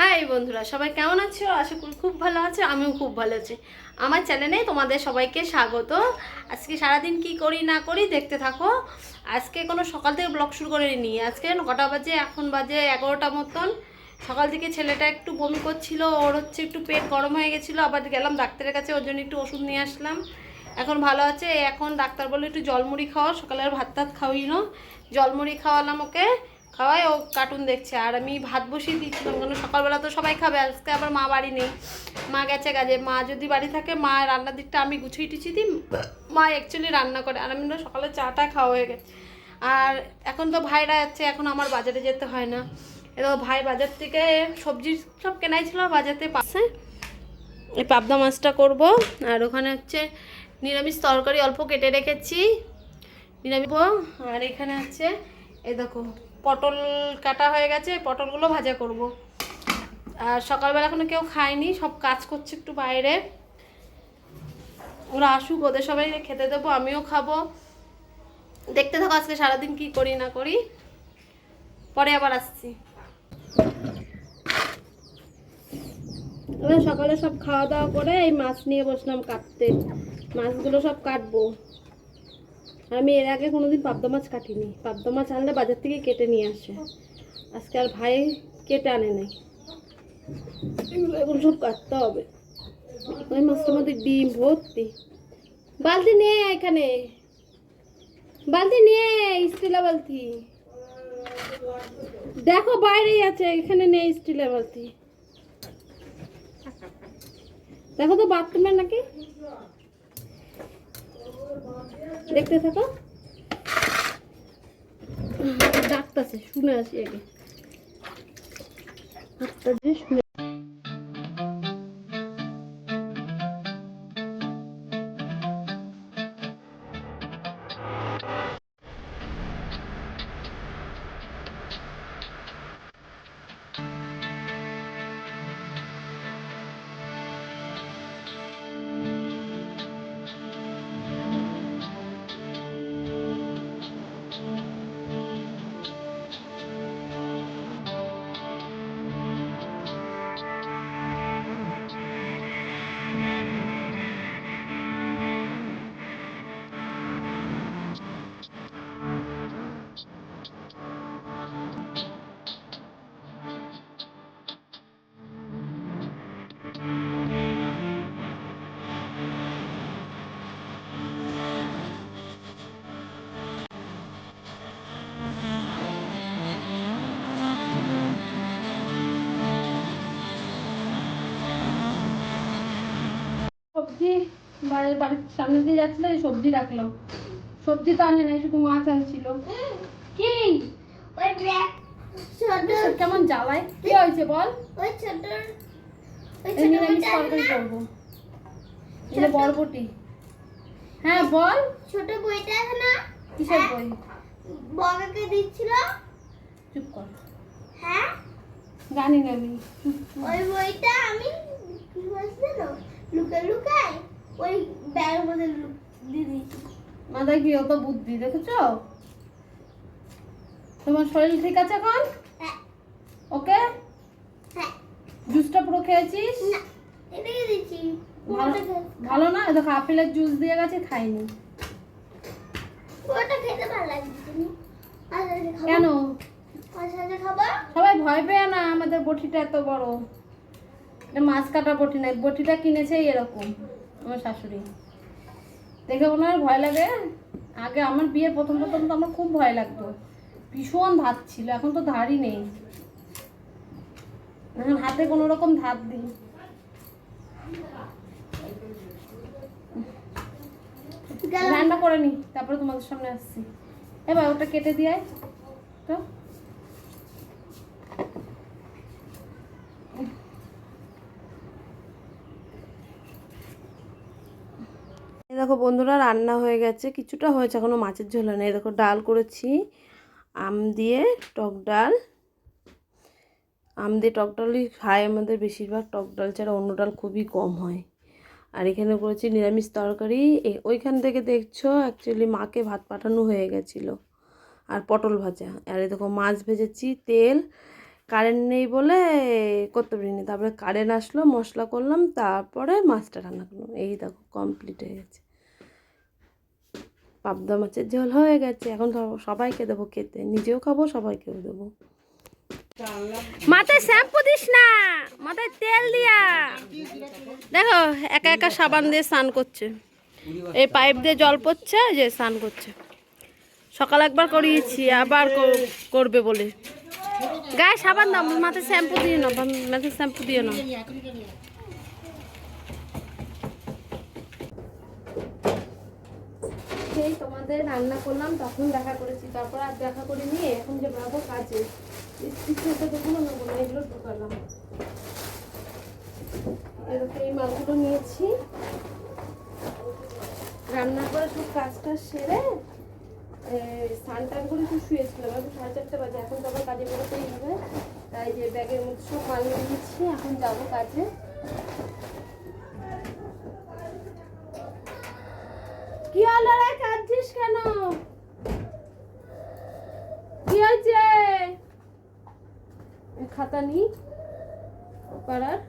High বন্ধুরা, সবাই কেমন আছো? আশা করি খুব ভালো আছো। আমিও খুব ভালো আছি। আমার চ্যানেলে তোমাদের সবাইকে স্বাগত। আজকে সারাদিন কি করি না করি দেখতে থাকো। আজকে কোনো সকাল থেকে ব্লগ শুরু করে নি। আজকে কটা বাজে? এখন বাজে 11টা মতন। সকাল থেকে ছেলেটা একটু বমি করছিল, ওর হচ্ছে একটু পেট গরম হয়ে গেছিলো। আবার গেলাম ডাক্তারের কাছে, ওর জন্য একটু ওষুধ নিয়ে আসলাম। এখন ভালো আছে। এখন ডাক্তার বললো একটু জলমুড়ি খাওয়া, সকালে আর ভাত টাত খাওয়াই না, জলমুড়ি খাওয়ালাম ওকে। খাওয়াই ও কার্টুন দেখছে, আর আমি ভাত বসিয়ে দিচ্ছিলাম, কারণ সকালবেলা তো সবাই খাবে। আজকে আবার মা বাড়ি নেই, মা গেছে কাজে। মা যদি বাড়ি থাকে, মা রান্নার দিকটা আমি গুছিয়ে টুছিয়ে দিই, মা অ্যাকচুয়ালি রান্না করে। আর আমি না সকালে চাটা খাওয়া হয়ে গেছে। আর এখন তো ভাইরা যাচ্ছে, এখন আমার বাজারে যেতে হয় না। এবার ভাই বাজার থেকে সবজি সব কেনাই ছিল বাজারতে পাশে। এই পাবদা মাছটা করব। আর ওখানে হচ্ছে নিরামিষ তরকারি অল্প কেটে রেখেছি, নিরামিষ। আর এখানে হচ্ছে এই দেখো পটল কাটা হয়ে গেছে, পটলগুলো ভাজা করব। আর সকালবেলা এখনো কেউ খায়নি, সব কাজ করছে একটু বাইরে। ওরা আসুক, ওদের সবাই খেতে দেবো, আমিও খাবো। দেখতে থাকো আজকে সারাদিন কি করি না করি, পরে আবার আসছি। এবার সকালে সব খাওয়া দাওয়া করে এই মাছ নিয়ে বসলাম কাটতে। মাছগুলো সব কাটবো। আমি এর আগে কোনোদিন পাবদা মাছ কাটিনি। পাবদা মাছ আনলে বাজার থেকে কেটে নিয়ে আসে, আজকে আর ভাই কেটে আনে নাই। এগুলো সব কাটতে হবে। ওই মাছটার মধ্যে ডিম ভর্তি। বালতি নিয়ে এখানে, বালতি নিয়ে, স্টিলের বালতি দেখো বাইরেই আছে, এখানে নেই স্টিলের বালতি। দেখো তো বাথরুমে নাকি, দেখতে থাকো। ডাকতেছে, শুনে আসি আগে। শুনে সবজি বাড়ির সামনে দিয়ে যাচ্ছিল, সবজি রাখলাম। সবজি তো আনে নাই, শুধু মাছ আনছিল। কি ওই ছোট কেমন জ্বালায়? কি হয়েছে বল? ওই ছোট নিরামিষ তরকারি করবো, এটা বরবটি। হ্যাঁ বল। ছোট বইটা আছে না? কিসের বই? বড়কে দিচ্ছিল। চুপ কর। হ্যাঁ জানি না আমি। ওই বইটা আমি কি বলছিস না, লুকাই লুকাই ওই ব্যাগের মধ্যে দিয়ে দিয়েছি। মাথায় কি অত বুদ্ধি দেখেছো? তোমার শরীর ঠিক আছে এখন? হ্যাঁ। ওকে। হ্যাঁ। জুসটা পুরো খেয়েছিস? না, এটাকে দিচ্ছি। ভালো না? দেখো আপেলের জুস দিয়ে গেছে, খাইনি। ওটা খেতে ভালো লাগছে তুমি। কেন? সাথে খাবার সবাই ভয় পেয়ে না, আমাদের বটিটা এত বড়। এটা মাছ কাটার বটি না, বটিটা কিনেছে এরকম আমার শাশুড়ি। দেখে মনে হয় ভয় লাগে। আগে আমার বিয়ের প্রথম প্রথম তো আমার খুব ভয় লাগতো, ভীষণ ধার ছিল। এখন তো ধারই নেই, এখন হাতে কোনো রকম ধার দিই। রান্না করে নি, তারপরে তোমাদের সামনে আসছি। এবার ওটা কেটে দিয়ে তো। দেখো বন্ধুরা, রান্না হয়ে গেছে, কিছুটা হয়েছে, এখনো মাছের ঝোল নেই। দেখো ডাল করেছি, আম দিয়ে টক ডাল। আম দিয়ে টক ডালই খায় আমাদের বেশিরভাগ, টক ডাল ছাড়া অন্য ডাল খুবই কম হয়। আর এখানে করেছি নিরামিষ তরকারি। ওইখান থেকে দেখছো অ্যাকচুয়ালি মাকে ভাত পাঠানো হয়ে গেছিলো। আর পটল ভাজা। আর এই দেখো মাছ ভেজেছি, তেল, কারেন্ট নেই বলে করতে পারিনি, তারপরে কারেন্ট আসলো, মশলা করলাম, তারপরে মাছটা রান্না করলাম। এই দেখো কমপ্লিট হয়ে গেছে, পাবদা মাছের ঝোল হয়ে গেছে। এখন সবাইকে দেবো খেতে, নিজেও খাবো, সবাইকেও দেবো। মাথায় শ্যাম্পু দিস না, মাথায় তেল দিয়া। দেখো একা একা সাবান দিয়ে স্নান করছে, এই পাইপ দিয়ে জল পড়ছে, যে স্নান করছে। সকাল একবার করিয়েছি, আবার করবে বলে। গায়ে সাবান দাও, মাথায় শ্যাম্পু দিয়ে না, মাথায় শ্যাম্পু দিয়ে না। সেই তোমাদের রান্না করলাম, তখন দেখা করেছি, তারপর আর দেখা করে নিয়ে এখন যে যাবো কাজে। এগুলো নেবো না, এগুলো ঢোকালাম। এরকম এই মালগুলো নিয়েছি, রান্না করে সব কাজটা সেরে স্নান টান করে একটু শুয়েছিলাম। এখন 4:30 বাজে, এখন তো আবার কাজে বেরোতেই হবে। তাই যে ব্যাগের মধ্যে সব মাল নিয়ে নিচ্ছি, এখন যাবো কাজে। কি হলো রে, কাঁদছিস কেন? কি হয়েছে? খাতা নি পাড়ার।